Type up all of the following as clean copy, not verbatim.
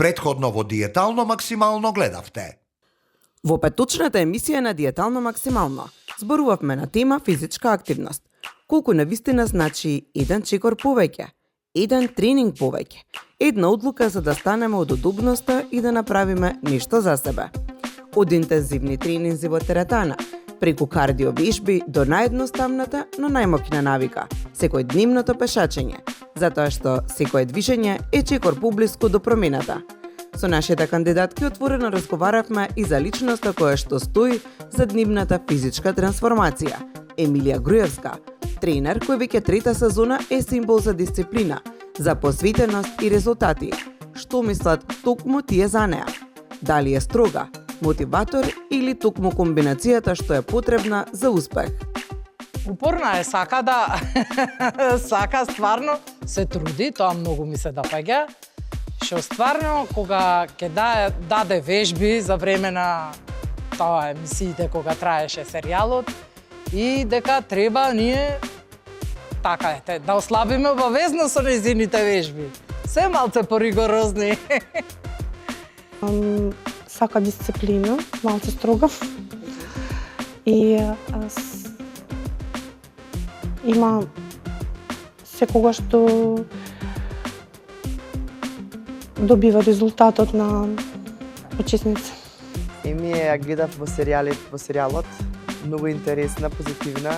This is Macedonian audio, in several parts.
Претходно во Диетално максимално гледавте. Во петочната емисија на Диетално максимално зборувавме на тема физичка активност. Колку навистина значи еден чекор повеќе, еден тренинг повеќе, една одлука за да станеме од удобноста и да направиме нешто за себе. Од интензивни тренинзи во теретана, преку кардио вежби до наједноставната, но најмоќна навика, секојдневното пешачење, затоа што секое движење е чекор поблиску до промената. Со нашите кандидатки отворено разговаравме и за личноста која што стои за дневната физичка трансформација. Емилија Груевска, тренер кој веќе трета сезона е символ за дисциплина, за посветеност и резултати. Што мислат токму тие за неа? Дали е строга, мотиватор или токму комбинацијата што е потребна за успех? Упорна е, сака стварно, се труди, тоа многу ми се допаѓа. Што стварно, кога ќе даде вежби за време на тоа емисиите кога траеше серијалот, и дека треба ние така да ослабиме обавезно со нејзините вежби. Се малце поригорозни. Сака дисциплина, малце строга. И има секогаш што добива резултатот на учесница. Емија ја гледав во серијалот, многу интересна, позитивна.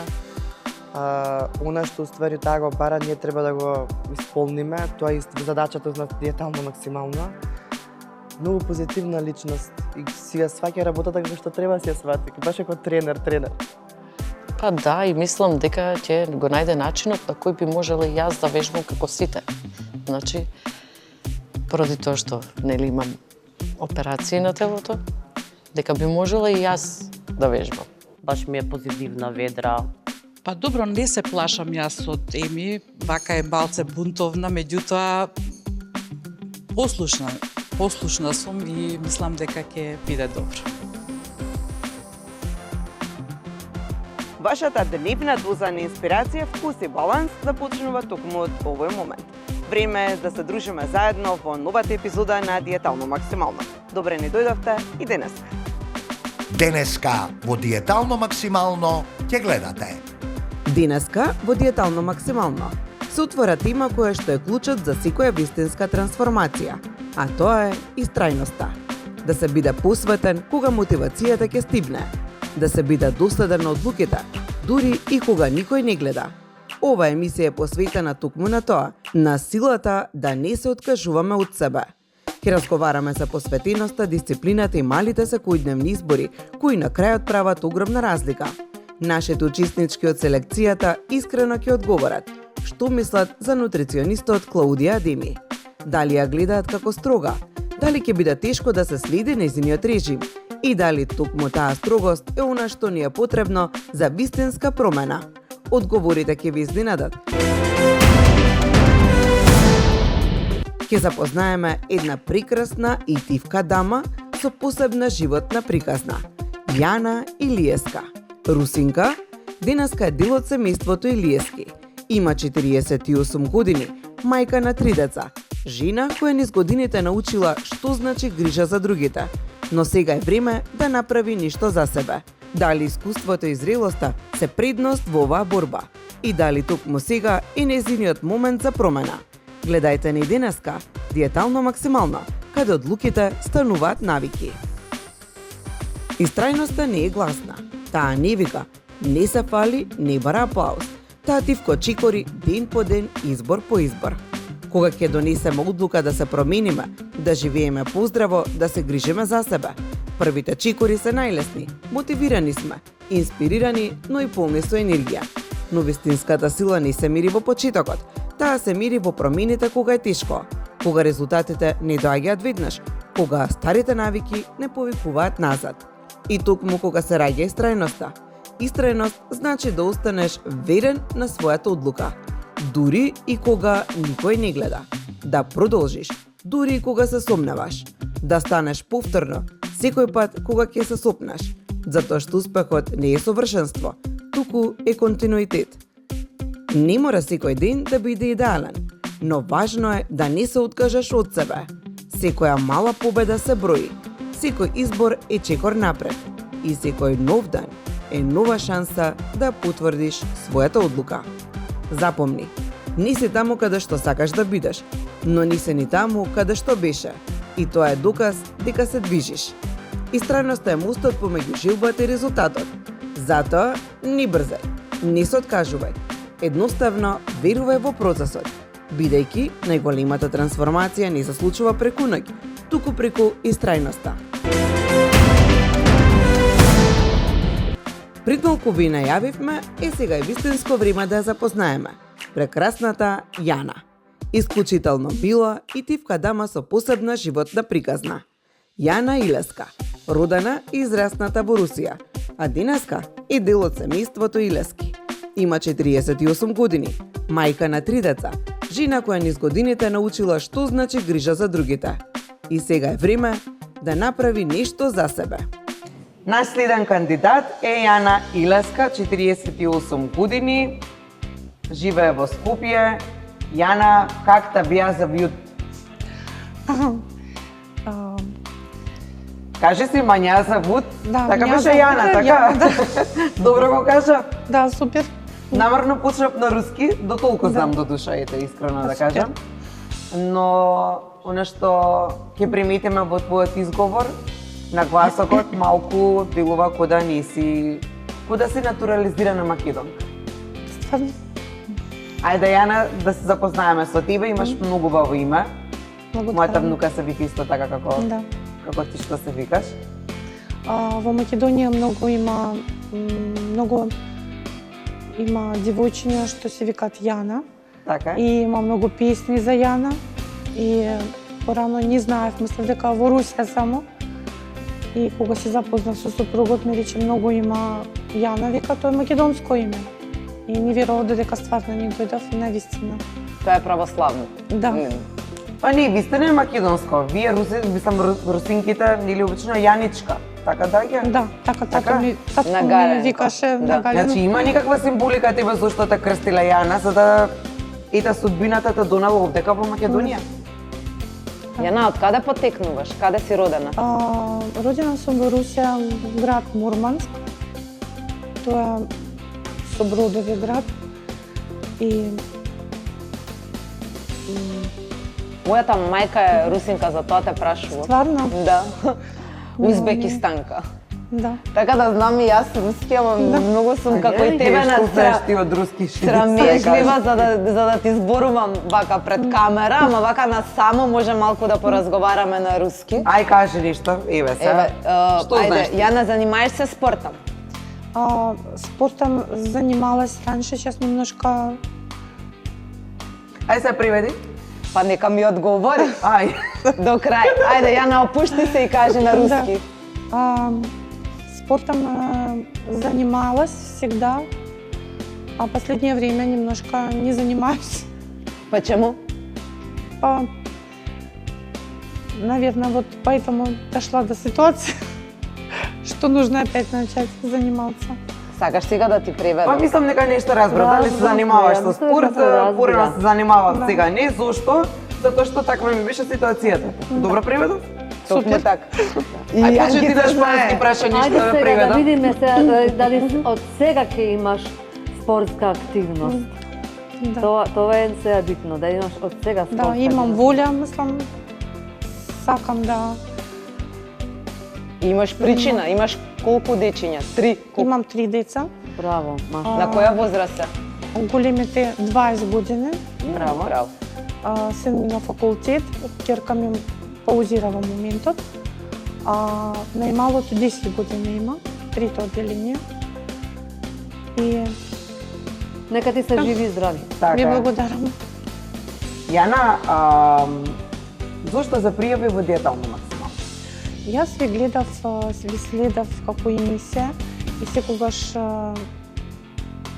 Она што уствари таа го бара, ние треба да го исполниме, тоа е задачата на Диетално максимално. Многу позитивна личност и си ја сваќа работата како што треба да си ја свати, баш како тренер. Па да, и мислам дека ќе го најде начинот на кој би можела и јас да вежбам како сите. Значи, поради тоа што нели имам операции на телото, дека би можела и јас да вежбам. Баш ми е позитивна, ведра. Па добро, не се плашам јас од Еми, вака е малце бунтовна, меѓутоа послушна сум и мислам дека ќе биде добро. Вашата дневна доза на инспирација, вкус и баланс започнува токму од овој момент. Време е да се дружиме заедно во новата епизода на Диетално максимално. Добре ни дојдовте и денеска. Денеска во Диетално максимално ќе гледате. Денеска во Диетално максимално се отвора тема која што е клучот за секоја вистинска трансформација, а тоа е истрајноста. Да се биде посветен кога мотивацијата ќе стигне, да се биде доследен на одлуките, дури и кога никој не гледа. Ова емисија е посветена токму на тоа, на силата да не се откажуваме од себе. Ке разговараме за посветеноста, дисциплината и малите секојдневни избори, кои на крајот прават огромна разлика. Нашите учеснички од селекцијата искрено ќе одговорат што мислат за нутриционистот Клаудија Адеми. Дали ја гледаат како строга, дали ќе биде тешко да се следи нејзиниот режим и дали токму таа строгост е она што ни е потребно за вистинска промена. Одговорите ќе ви изненадат. Ќе запознаеме една прекрасна и тивка дама со посебна животна приказна. Јана Илиеска. Русинка, денеска е дел од семејството Илиески. Има 48 години, мајка на 3 деца, жена која низ годините научила што значи грижа за другите, но сега е време да направи нешто за себе. Дали искуството и зрелоста се предност во оваа борба и дали токму сега е нејзиниот момент за промена. Гледајте ни денеска Диетално максимално, каде одлуките стануваат навики. Истрајноста не е гласна. Таа не вика, не се фали, не бара аплауз. Таа тивко чекори ден по ден, избор по избор. Кога ќе донесеме одлука да се промениме, да живееме поздраво, да се грижиме за себе. Првите чекори се најлесни, мотивирани сме, инспирирани, но и полни со енергија. Но вистинската сила не се мери во почетокот, таа се мери во промените кога е тешко, кога резултатите не доаѓаат веднаш, кога старите навики не повикуваат назад. И токму кога се раѓа истрајноста. Истрајност значи да останеш верен на својата одлука, дури и кога никој не гледа. Да продолжиш, дури и кога се сомневаш. Да станеш повторно, секој пат кога ќе се сопнеш. Затоа што успехот не е совршенство, туку е континуитет. Не мора секој ден да биде идеален, но важно е да не се откажеш од себе. Секоја мала победа се брои, секој избор е чекор напред и секој нов дан е нова шанса да потврдиш својата одлука. Запомни, не си таму каде што сакаш да бидеш, но не си ни таму каде што беше. И тоа е доказ дека се движиш. Истрајноста е мостот помеѓу желбата и резултатот. Затоа, не брзај, не се откажувај. Едноставно, верувај во процесот, бидејќи најголемата трансформација не се случува преку ноќ, туку преку истрајноста. Пред малку ви најавивме, сега е вистинско време да ја запознаеме. Прекрасната Јана. Исклучително била и тивка дама со посебна животна приказна. Јана Илеска, родена и израсната во Русија, а денеска е дел од семејството Илески. Има 48 години, мајка на 3 деца, жена која низ годините научила што значи грижа за другите. И сега е време да направи нешто за себе. Наш следен кандидат е Јана Илеска, 48 години, живее во Скопје. Јана, как та бија за вјуд? Кажи си мања за вуд. Да, така мања беше за Јана, вуд, така? да. Добро го кажа. Да, супер. Намерно почнав на руски, до толку знам до душа, ете, искрено да кажам. Но, оно што ќе приметиме во твојот изговор, на гласокот малку делува кода не си, кода си натурализирана македонка. Стварно. Ајде, Јана, да се запознаеме со тебе, имаш многу убаво име. Мојата внука се вика исто така како, Да. како ти што се викаш. Во Македонија многу има девојчиња што се викаат Јана. Така е. И има многу песни за Јана. И порано не знаев, мислев дека во Русија само. И кога се запознав со супругот ми рече многу има Јана, вика тоа е македонско име. И не верував дека стварно ни дојдов навистина. Тоа е православно. Да. Па не, ви сте не македонско. Вие русинките нели обично Јаничка. Така даѓа? Да, така ми татко Нагалено. ми викаше Да. нагалено. Значи има никаква символика тебе зашто те крстила Јана, за да ета судбината те донела овдека во Македонија. Јана, од каде потекнуваш? Каде си родена? Родена сум во Русија, град Мурманск. Тоа е со бродови град. И Мојата мајка е русинка, затоа те прашувам. стварно, Да. Узбекистанка. да. Така да знам и јас руски, ама многу сум како и тебе на Што знаеш ти од руски шири? срамежлива за да ти зборувам вака пред камера, ама вака на само може малку да поразговараме на руски. Ај кажи нешто, еве се. Еве, Што знаеш ајде, ти? Јана, занимаеш се спортом? Спортом занималась раньше, сейчас немножко... Ај се приведи. Па нека ми одговори Ај. до крај. Ајде, Јана, опушти се и кажи на руски. Спортом занималась всегда, а последнее время немножко не занимаюсь. Почему? Наверное, вот поэтому дошла до ситуации, что нужно опять начать заниматься. Сакаш сега да ти Па преведам? мислам дека нешто разбрав, дали се занимаваш со спорт, порано се занимавав, сега не, зошто? Затоа што таква ми беше ситуацијата. Добро преведов? Токму така. Ај почни ти да шпански прашање што да Ајде сега да преведам. видиме дали од сега ќе имаш спортска активност. Да, Тоа е сега битно, да имаш од сега спортска да, имам воля, мислам, сакам да... Имаш причина, имаш колку дечиња? 3? Имам 3 деца, Браво, Маша. На која возраст се? големите 20 години, Браво. Браво. син ми на факултет, ќерка ми паузира во моментот, а најмалото 10 години има, 3-то одделение. И Нека ти се живи и здрави. ви Така. благодарам. Јана, зошто се пријави во диетално максимално? Јас ви следав како емисија и секогаш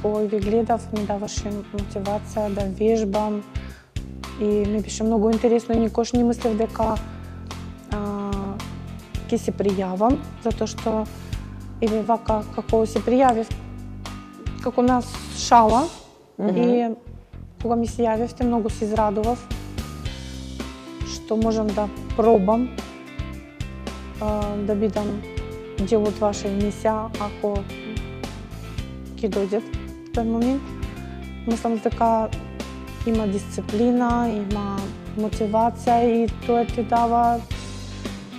кој ви гледав ми даваше мотивација да вежбам и ми беше многу интересно и никош не мислев дека ќе се пријавам, затоа што еве вака како се пријавив како нас шала и кога ми се јавивте многу се израдував што можам да пробам да бидам дел од ваша емисија, ако ќе дојде тој момент. Мислам дека има дисциплина, има мотивација и тоа ти дава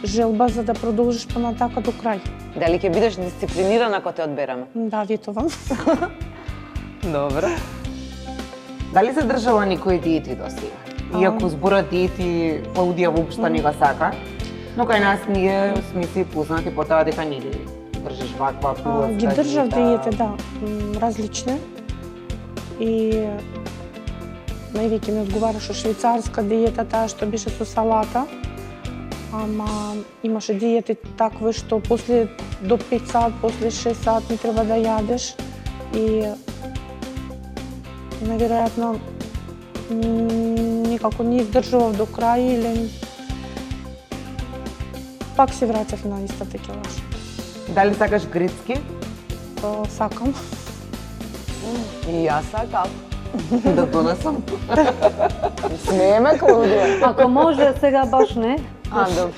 желба за да продолжиш понатака до крај. Дали ќе бидеш дисциплинирана ако те одбереме? Да, ветувам. Добро. Дали се држала некои диети до сега? Иако зборот диети Клаудија воопшто не го сака, но кај нас ние сме си познати по тоа дека не ги држиш ваква пилотска Ги држав диета. диете, да, различни. И највеќе ми одговараше швајцарска диета, таа што беше со салата. Ама имаше диети такви што после до 5 сат, после 6 сат не треба да јадеш. И наверојатно никако не издржував до крај или пак се враќав на истата килажа. Дали сакаш грицки? Сакам. И јас сакам. Да донесам. Смееме, Клаудија. Ако може, сега баш не. Добро.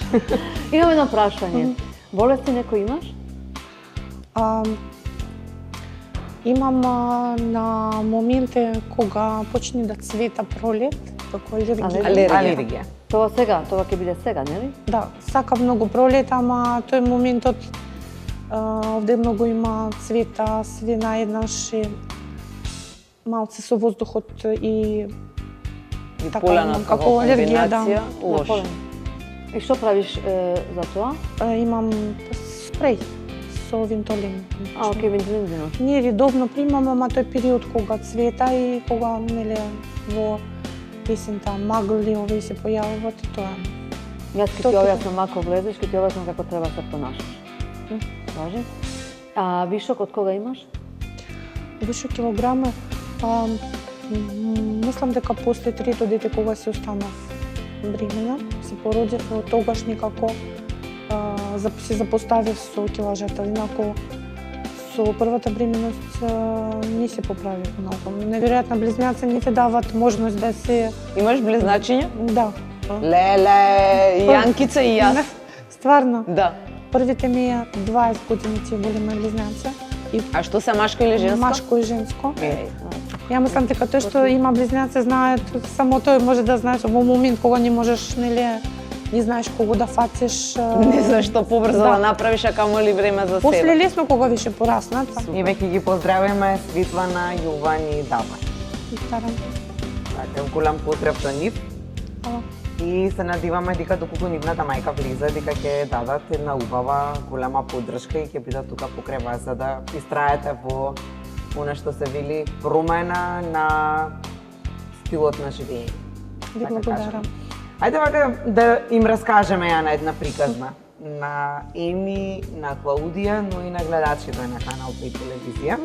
Имам едно прашање. Болести некој имаш? Имам на моменти кога почне да цвета пролет, како алергија. Тоа ќе биде сега, нели? Да, сакам многу пролет, ама тој моментот овде многу има цвета, све наеднаш и малце со воздухот и така имам како алергија, да. Лошо. И што правиш за тоа? Имам спреј со винтолин. Окей, винтолин. Ние редовно примам, ама тој период кога цвета и кога нели во есента магли овие се појавуваат и тоа. Јас ќе ти објаснам ако влезеш, ќе ти објаснам како треба да се понашаш. Важи? А вишок од кога имаш? Вишок килограми, мислам дека после трето дете кога се останав бремена, се породив, тогаш некако се запоставив со килажата, инако со првата бременост не се поправив многу. Неверојатно близнаци не ти дават можност да се... Имаш близначиња? Да. Леле, Јанкица и јас. Стварно? Да. Првите ми 20 години ти боли мои близнаци. А што се машко или женско? Машко и женско. Ја мислам дека тој што има близнаци знаат, само тој може да знаеш во момент кога не можеш, нели, не знаеш кого да фатиш. Не знаеш што побрзо да направиш, а камоли време за себе. После лесно кога више пораснат. И веќе ги поздравиме Светлана, Јован и Дава. Така, голем поздрав до нив. И се надеваме дека доколку нивната мајка влезе, дека ќе дадат една убава, голема поддршка и ќе бидат тука покрај вас за да истраете во она што се вели промена на стилот на живење. Ви благодарам. Ајде вака да им раскажеме ја на една приказна на Еми, на Клаудија, но и на гледачите на Канал 5 телевизија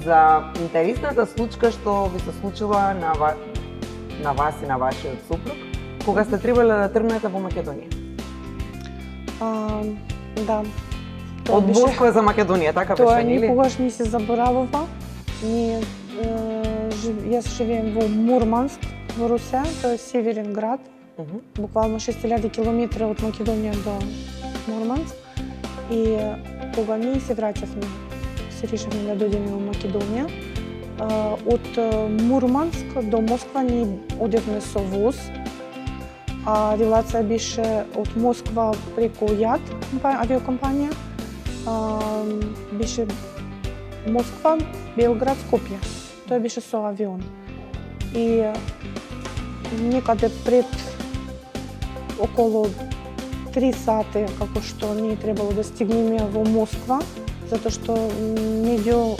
за интересната случка што ви се случила на вас и на вашиот супруг кога сте требале да тргнете во Македонија. Да. Од Москва за Македонија, така беше, тоа нели? Тоа никогаш не се заборавува. Јас живеем во Мурманск, во Русија, тоа е северен град. Буквално 6000 километри од Македонија до Мурманск. И кога ние се враќавме, се решивме да дојдеме во Македонија, од Мурманск до Москва ние одевме со воз. Релација беше од Москва преку ЈАТ авиокомпанија. Беше Москва, Белград, Скопје. Тоа беше со авион. И некаде пред околу 3 сати, како што ние требало да стигнеме во Москва, затоа што меѓу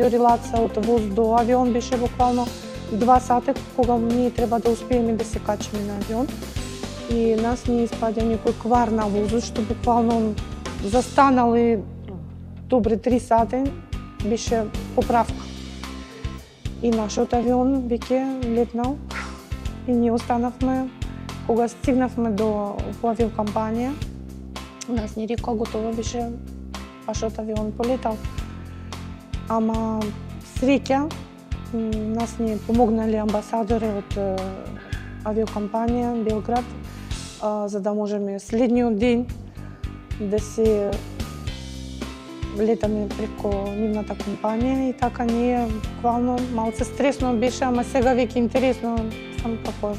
релација од воз до авион беше буквално 2 сати, кога ние треба да успееме да се качиме на авион. И нас ни испадја некој квар на возот, што буквално застанал и добри 3 сати беше поправка. И нашиот авион веќе летнал и ние останавме. Кога стигнавме до авиокомпанија, нас ни рекоа готово беше вашиот авион полетал. Ама среќа нас ни помогнале амбасадори од авиокомпанија Белград, за да можеме следниот ден да се летаме преко нивната компанија и така ние буквално малце стресно беше, ама сега веќе интересно, само како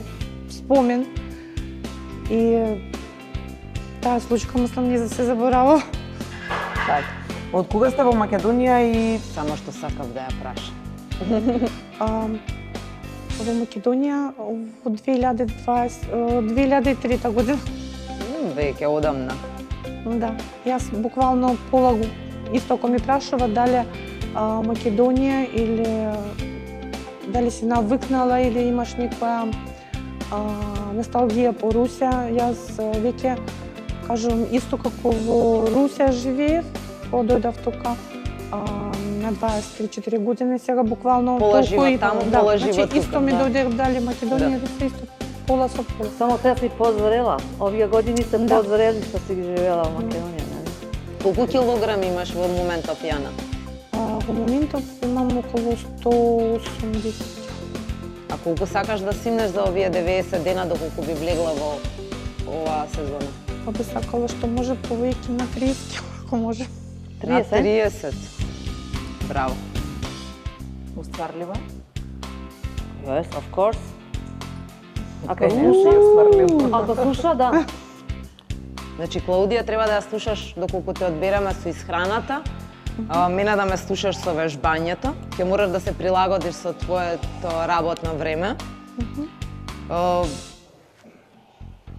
спомен. И таа случка мислам не за се заборавам. Така. Од кога сте во Македонија и Само што сакав да ја прашам. Во Македонија во 2003 година. Веќе одамна. Да, јас буквално пола исто ако ми прашува дали Македонија или дали си навикнала или имаш некоја носталгија по Русија, јас веќе кажувам исто како во Русија живеев, кога дојдов тука на 23-4 години, сега буквално Пола живот таму, пола живот значи, тука, исто ми да. дојде дали Македонија или се исто пола со пола. Само сега си позрела. Овие години сте позрели што си ги живела во Македонија, нели? Колку килограми имаш во моментов, Јана? Во моментов имам околу 180. А колку сакаш да симнеш за овие 90 дена доколку би влегла во оваа сезона? Па би сакала што може повеќе на 30, ако може. На 30. Браво. устварлива? Yes, of course. Ако Не слуша, устварлива. ако слуша, да. Значи, Клаудија, треба да ја слушаш доколку те одбереме со исхраната, мене да ме слушаш со вежбањето, ќе мораш да се прилагодиш со твоето работно време,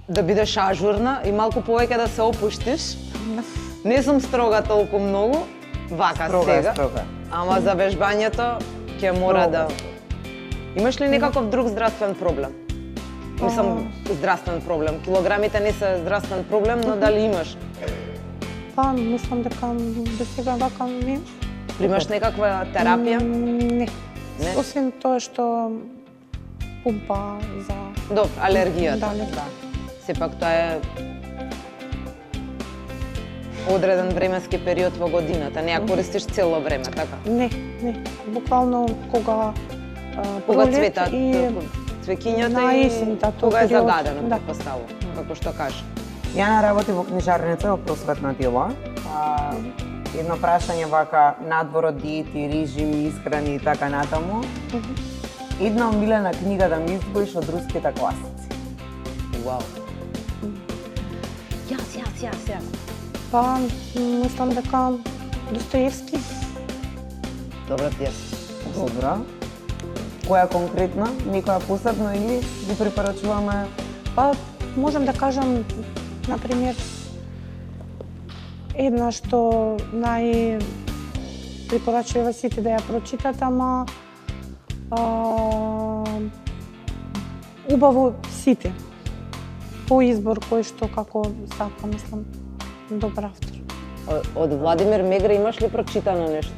да бидеш ажурна и малку повеќе да се опуштиш. Не сум строга толку многу, вака Строга е сега, строга. ама за вежбањето ќе мора да... Имаш ли некаков друг здравствен проблем? Мислам, здравствен проблем. Килограмите не се здравствен проблем, но дали имаш? Па, мислам дека до сега вака не. Примаш некаква терапија? Не. Не? Освен тоа што пумпа за... Добро, алергијата. Да, алергија. Сепак тоа е одреден временски период во годината, не ја користиш цело време, така? Не, буквално кога Кога пролет цветат и цвеќињата на и есента, тој кога е период. загадено, Да. предпоставувам, како што кажа. Јана работи во книжарница во просветна дела. Едно прашање вака, надвор од диети, режими, исхрани и така натаму. Една омилена книга да ми изброиш од руските класици. Вау. Јас. Па, мислам дека Достоевски. Добра пиеса. Добра. Која конкретна? Некоја посебно или ви препорачуваме? Па, можам да кажам, например, една што препорачува сите да ја прочитат, ама убаво сите. По избор кој што како сака, мислам, добар автор. Од Владимир Мегре имаш ли прочитано нешто?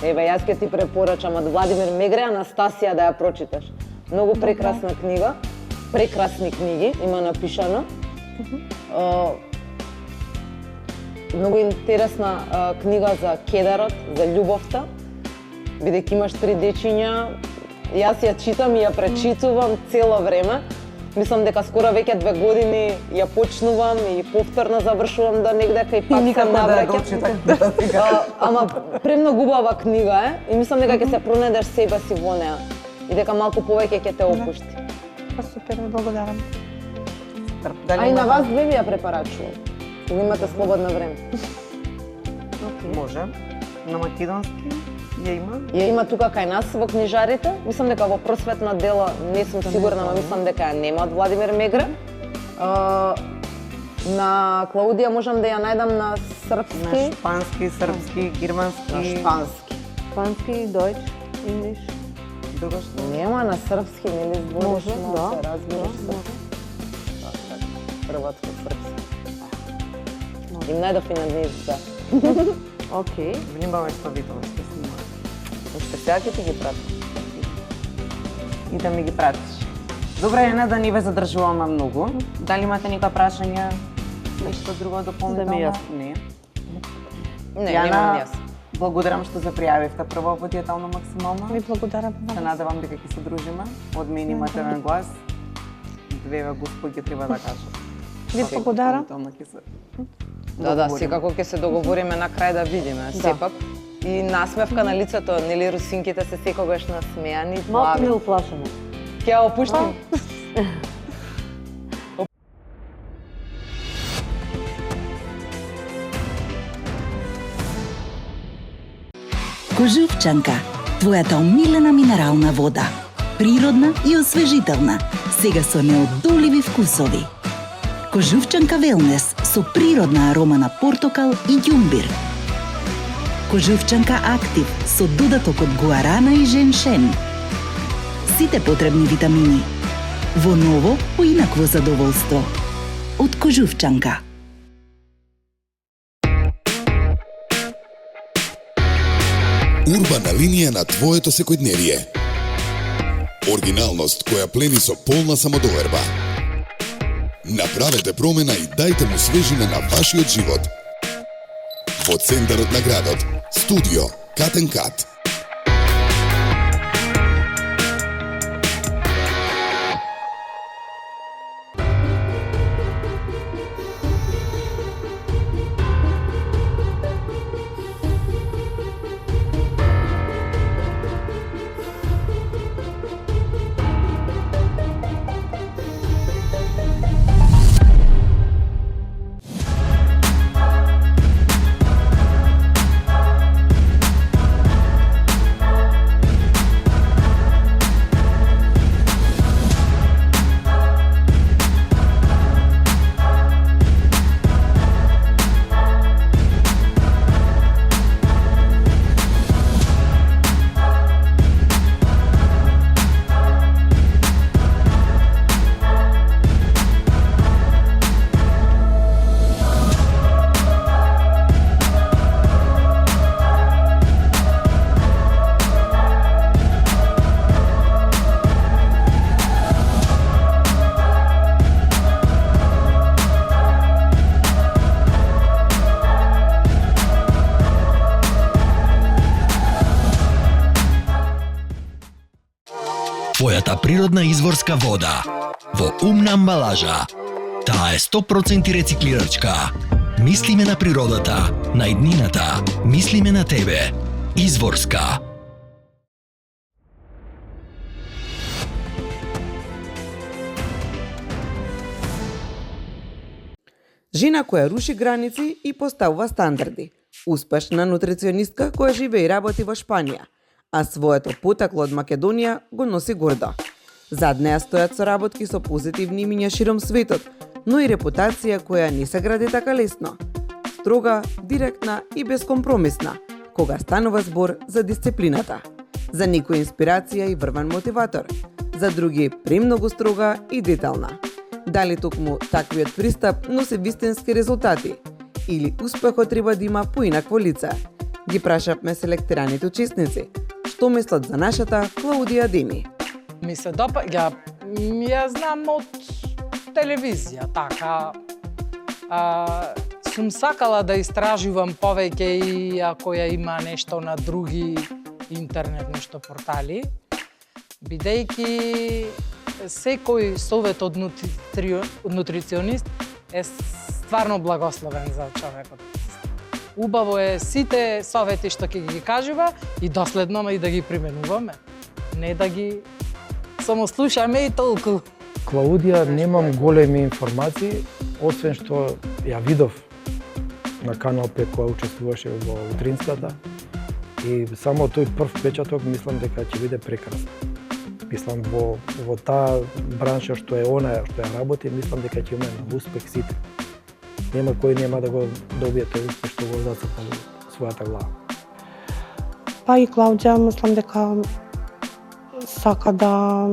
Еве, јас ќе ти препорачам од Владимир Мегре Анастасија да ја прочиташ. Многу прекрасна книга, прекрасни книги има напишано. Многу интересна книга за кедарот, за љубовта, бидејќи имаш 3 дечиња. Јас ја читам и ја пречитувам цело време. Мислам дека скоро веќе 2 години ја почнувам и повторно завршувам до негде кај пак се навраќам. Ама премногу убава книга е и мислам дека ќе се пронајдеш себе си во неа и дека малку повеќе ќе те опушти. Па супер, благодарам. А и на вас две ви ја препорачувам. Кога имате слободно време. Може. На македонски ја има? Ја има тука кај нас во книжарите. Мислам дека во просветна дела не сум сигурна, но мислам дека ја нема од Владимир Мегре. На Клаудија можам да ја најдам на српски. На шпански, српски, германски. На шпански. Шпански, дојч, инглиш. Друго што? Нема на српски, нели збориш? Може, да. Се разбираш српски. Хрватско, српски. Им најдов и на днес, да. Океј. Внимавај што битово што снима. Уште сега ќе ти ги пратам. И да ми ги пратиш. Добре, Јана, да не ве задржуваме многу. Дали имате некоја прашања? Нешто друго дополнително? Да ми јас. Не. Не, Јана, немам јас. Благодарам што се пријавивте прво во Диетално максимално. Ви благодарам. Се надевам дека ќе се дружиме. Од мен имате на глас. Две господи треба да кажам. Ви благодарам. Да, секако ќе се договориме на крај да видиме, сепак. И насмевка на лицето, нели русинките се секогаш насмеани. Малку ми уплашено. Ќе ја опуштим. Кожувчанка, твојата омилена минерална вода. Природна и освежителна, сега со неодоливи вкусови. Кожувчанка Велнес со природна арома на портокал и ѓумбир. Кожувчанка Актив со додаток од гуарана и женшен. Сите потребни витамини. Во ново, поинакво задоволство. Од Кожувчанка. Урбана линија на твоето секојдневие. Оригиналност која плени со полна самодоверба. Направете промена и дајте му свежина на вашиот живот. Во центарот на градот, студио Cut and Cut. Твојата природна изворска вода во умна амбалажа. Таа е 100% рециклирачка. Мислиме на природата, на иднината, мислиме на тебе. Изворска. Жена која руши граници и поставува стандарди. Успешна нутриционистка која живее и работи во Шпанија, а своето потекло од Македонија го носи гордо. Зад неа стојат соработки со позитивни имиња широм светот, но и репутација која не се гради така лесно. Строга, директна и безкомпромисна, кога станува збор за дисциплината. За некои инспирација и врвен мотиватор, за други премногу строга и детална. Дали токму таквиот пристап носи вистински резултати или успехот треба да има поинакво лице? Ги прашавме селектираните учесници. Што мислат за нашата Клаудија Деми? Ми се допаѓа, ја знам од телевизија, така. Сум сакала да истражувам повеќе и ако ја има нешто на други интернет нешто портали, бидејќи секој совет од нутриционист е стварно благословен за човекот. Убаво е сите совети што ќе ги кажува и доследно и да ги применуваме. Не да ги само слушаме и толку. Клаудија, немам големи информации, освен што ја видов на Канал 5 која учествуваше во утринската и само тој прв печаток мислам дека ќе биде прекрасно. Мислам во таа бранша што е она што ја работи, мислам дека ќе имаме успех сите. Нема кој нема да го добие тој успех што го зацртал својата глава. Па и Клаудија мислам дека сака да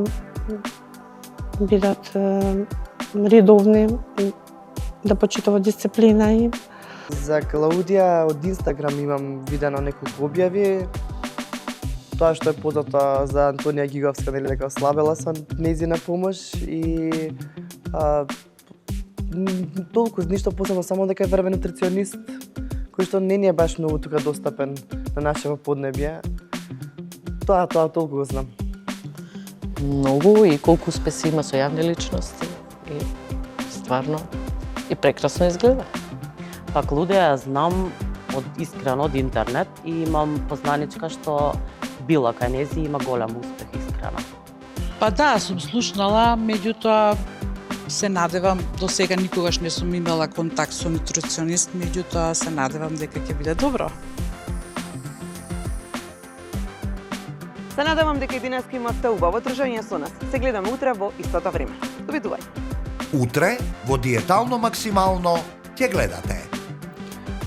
бидат редовни, да почитува дисциплина и За Клаудија од Инстаграм имам видено неколку објави. Тоа што е познато за Антонија Гиговска, нели дека ослабела со нејзина помош и толку ништо посебно, само дека е врвен нутриционист кој што не ни е баш многу тука достапен на нашево поднебје. Тоа толку го знам. Многу и колку успеси има со јавни личности и стварно и прекрасно изгледа. Пак Лудија знам искрено од интернет и имам познаничка што била кај нејзи и има голем успех искрено. Па да, сум слушнала, меѓутоа се надевам, до сега никогаш не сум имала контакт со нутриционист, меѓутоа се надевам дека ќе биде добро. Се надевам дека и денеска имате убаво дружење со нас. Се гледаме утре во истото време. Довидувај. Утре во Диетално максимално ќе гледате.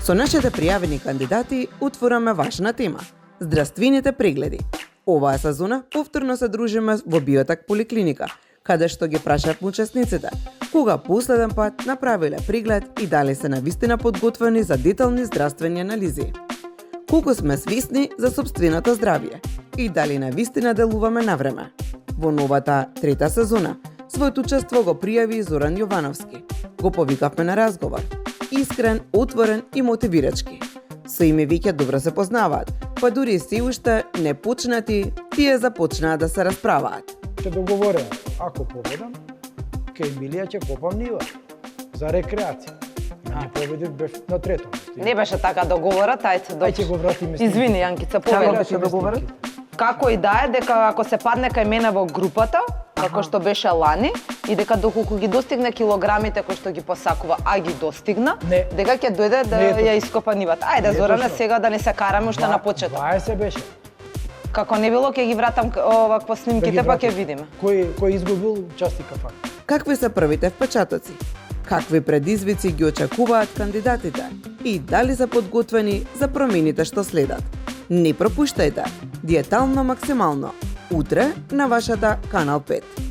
Со нашите пријавени кандидати утвораме важна тема – здравствените прегледи. Оваа сезона повторно се дружиме во Биотак поликлиника, каде што ги прашавме учесниците кога последен пат направиле преглед и дали се навистина подготвени за детални здравствени анализи. Колку сме свесни за сопственото здравје и дали навистина делуваме на време. Во новата трета сезона своето учество го пријави Зоран Јовановски. Го повикавме на разговор. Искрен, отворен и мотивирачки. Со име веќе добро се познаваат, па дури се уште не почнати, тие започнаа да се расправаат. Ќе договориме, ако победам, кај Емилија ќе копам нива за рекреација. Не победив, бев на трето. Не беше така договорот, ајде. Ајде го вратиме. Извини, Јанкица, Како беше договорот? Како и да е, дека ако се падне кај мене во групата, како што беше лани, и дека доколку ги достигне килограмите кои што ги посакува, а ги достигна, дека ќе дојде да ја ископа нивата. Ајде, Зоране, сега да не се караме уште на почеток. 20 беше. Како не било, ќе ги вратам овакво снимките, па ќе видиме. Кој изгубил, части кафан. Какви се првите впечатоци? Какви предизвици ги очекуваат кандидатите? И дали се подготвени за промените што следат? Не пропуштајте! Диетално максимално. Утре на вашата Канал 5.